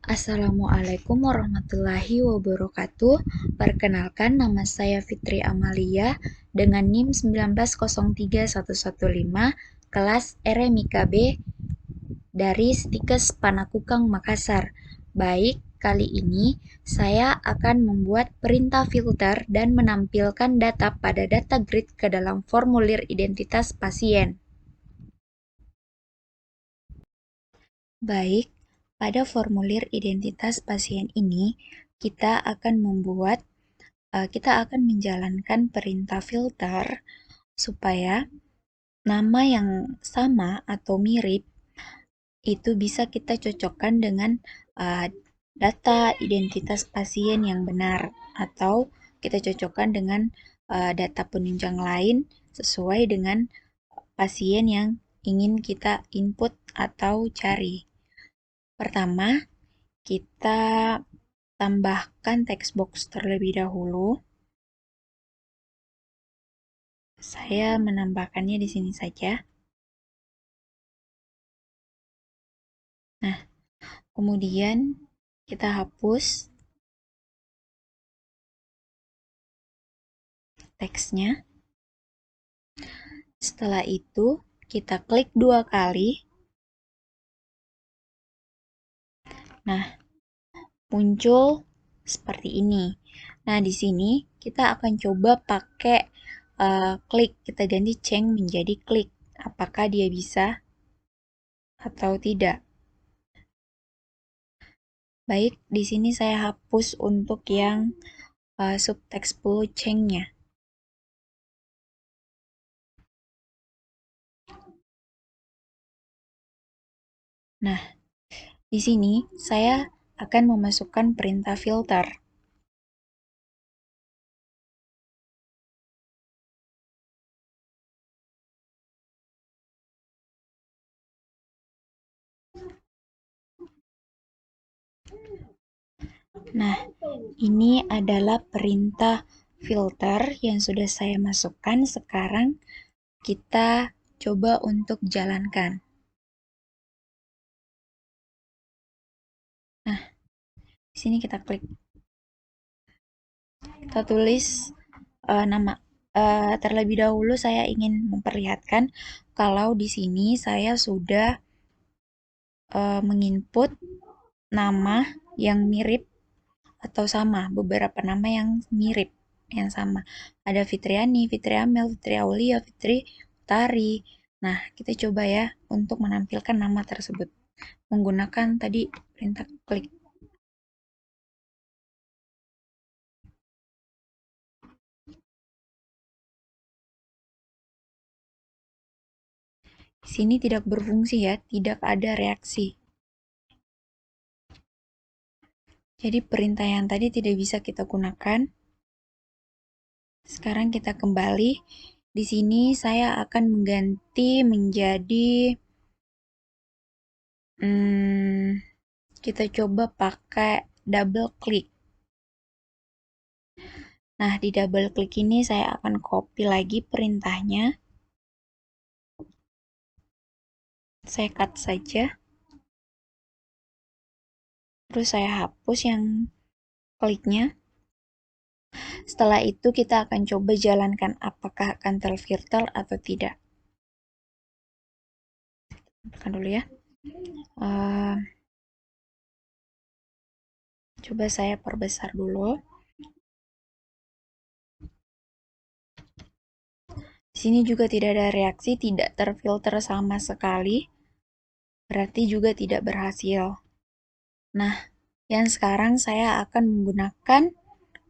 Assalamualaikum warahmatullahi wabarakatuh. Perkenalkan, nama saya Fitri Amalia dengan NIM 1903115, kelas RMIK B dari Stikes Panakukang Makassar. Baik, kali ini saya akan membuat perintah filter dan menampilkan data pada data grid ke dalam formulir identitas pasien. Baik, pada formulir identitas pasien ini, kita akan menjalankan perintah filter supaya nama yang sama atau mirip itu bisa kita cocokkan dengan data identitas pasien yang benar, atau kita cocokkan dengan data penunjang lain sesuai dengan pasien yang ingin kita input atau cari. Pertama, kita tambahkan text box terlebih dahulu. Saya menambahkannya di sini saja. Nah, kemudian kita hapus teksnya. Setelah itu, kita klik 2 kali. Nah, muncul seperti ini. Nah, di sini kita akan coba pakai klik. Kita ganti change menjadi klik. Apakah dia bisa atau tidak? Baik, di sini saya hapus untuk yang subtext flow change-nya. Nah, di sini saya akan memasukkan perintah filter. Nah, ini adalah perintah filter yang sudah saya masukkan. Sekarang kita coba untuk jalankan. Nah, di sini kita klik. Kita tulis nama. Terlebih dahulu saya ingin memperlihatkan kalau di sini saya sudah menginput nama yang mirip atau sama, beberapa nama yang mirip, yang sama. Ada Fitriani, Fitri Amel, Fitri Aulia, Fitri Utari. Nah, kita coba ya untuk menampilkan nama tersebut menggunakan tadi perintah klik. Di sini tidak berfungsi ya, tidak ada reaksi. Jadi perintah yang tadi tidak bisa kita gunakan. Sekarang kita kembali. Di sini saya akan mengganti menjadi kita coba pakai double click. Nah, di double click ini saya akan copy lagi perintahnya. Saya cut saja. Terus saya hapus yang kliknya. Setelah itu kita akan coba jalankan apakah akan terfilter atau tidak. Tekan dulu ya. Coba saya perbesar dulu. Di sini juga tidak ada reaksi, tidak terfilter sama sekali. Berarti juga tidak berhasil. Nah, yang sekarang saya akan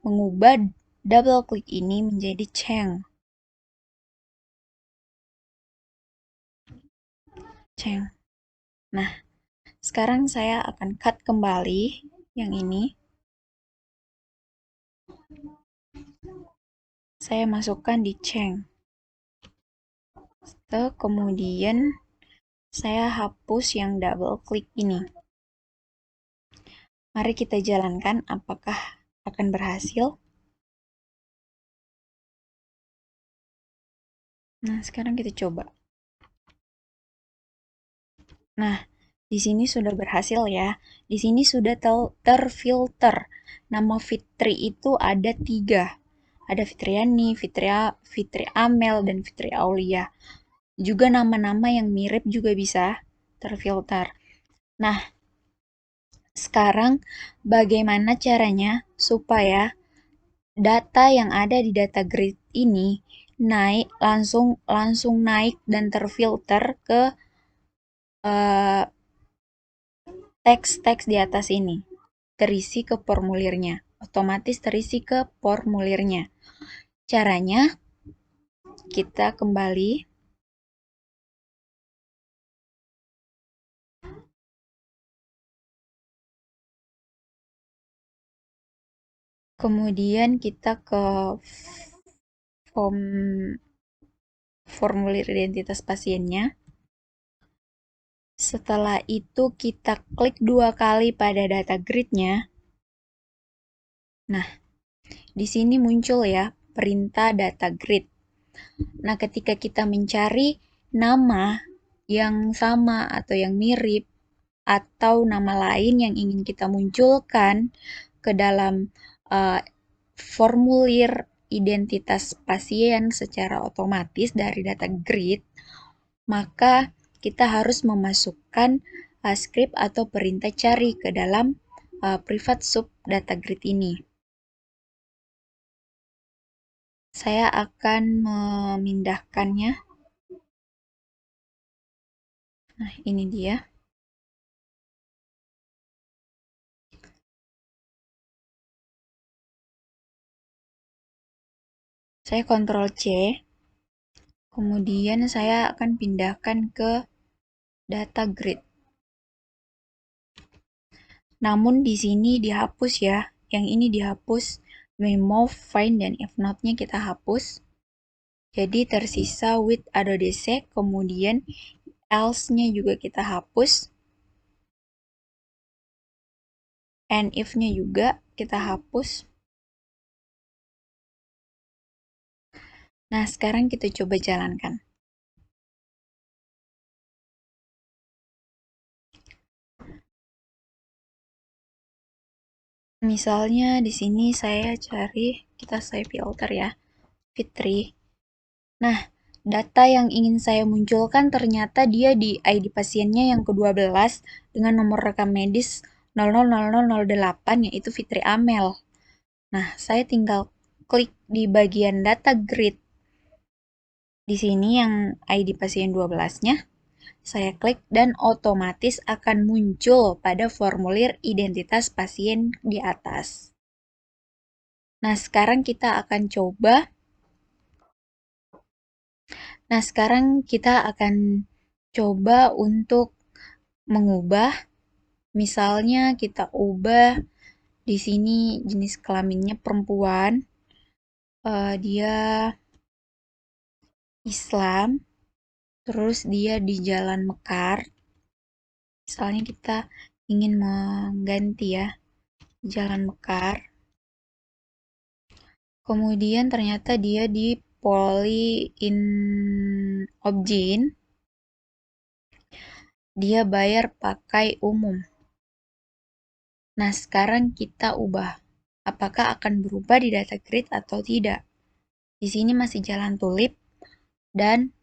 mengubah double click ini menjadi change. Nah, sekarang saya akan cut kembali yang ini. Saya masukkan di change. Kemudian saya hapus yang double click ini. Mari kita jalankan apakah akan berhasil. Nah, sekarang kita coba. Nah, Di sini sudah berhasil ya. Di sini sudah terfilter. Nama Fitri itu ada 3. Ada Fitriani, Fitri Amel, dan Fitri Aulia. Juga nama-nama yang mirip juga bisa terfilter. Nah, sekarang bagaimana caranya supaya data yang ada di data grid ini naik langsung naik dan terfilter ke eh, teks-teks di atas ini, terisi ke formulirnya, otomatis terisi ke formulirnya. Caranya, kita kembali, kemudian kita ke formulir identitas pasiennya. Setelah itu kita klik 2 kali pada data grid-nya. Nah, di sini muncul ya perintah data grid. Nah, ketika kita mencari nama yang sama atau yang mirip atau nama lain yang ingin kita munculkan ke dalam uh, formulir identitas pasien secara otomatis dari data grid, maka kita harus memasukkan script atau perintah cari ke dalam private sub data grid ini. Saya akan memindahkannya. Nah, ini dia. Saya Ctrl C. Kemudian saya akan pindahkan ke data grid. Namun di sini dihapus ya. Yang ini dihapus. Move, find, dan if not-nya kita hapus. Jadi tersisa with ADODC, kemudian else-nya juga kita hapus. And if-nya juga kita hapus. Nah, sekarang kita coba jalankan. Misalnya di sini saya cari, kita filter ya, Fitri. Nah, data yang ingin saya munculkan ternyata dia di ID pasiennya yang ke-12 dengan nomor rekam medis 000008, yaitu Fitri Amel. Nah, saya tinggal klik di bagian data grid. Di sini yang ID pasien 12-nya, saya klik dan otomatis akan muncul pada formulir identitas pasien di atas. Nah, sekarang kita akan coba. Nah, sekarang kita akan coba untuk mengubah. Misalnya kita ubah di sini jenis kelaminnya perempuan. Dia Islam. Terus dia di Jalan Mekar. Misalnya kita ingin mengganti ya, Jalan Mekar. Kemudian ternyata dia di Poli in Objin. Dia bayar pakai umum. Nah, sekarang kita ubah. Apakah akan berubah di data grid atau tidak? Di sini masih Jalan Tulip dan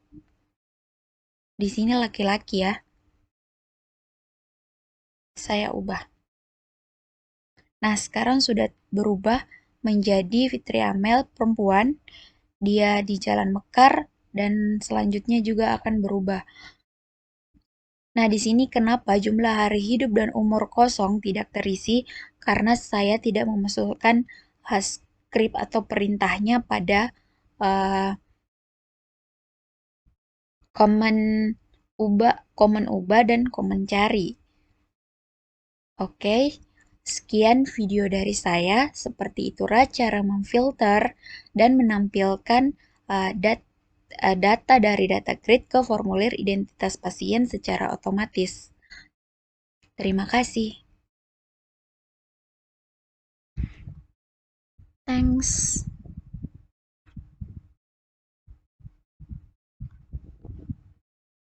di sini laki-laki ya. Saya ubah. Nah, sekarang sudah berubah menjadi Fitri Amel perempuan. Dia di Jalan Mekar dan selanjutnya juga akan berubah. Nah, di sini kenapa jumlah hari hidup dan umur kosong tidak terisi? Karena saya tidak memasukkan script atau perintahnya pada command ubah dan command cari. Oke, sekian video dari saya. Seperti itulah cara memfilter dan menampilkan data dari data grid ke formulir identitas pasien secara otomatis. Terima kasih. Thanks.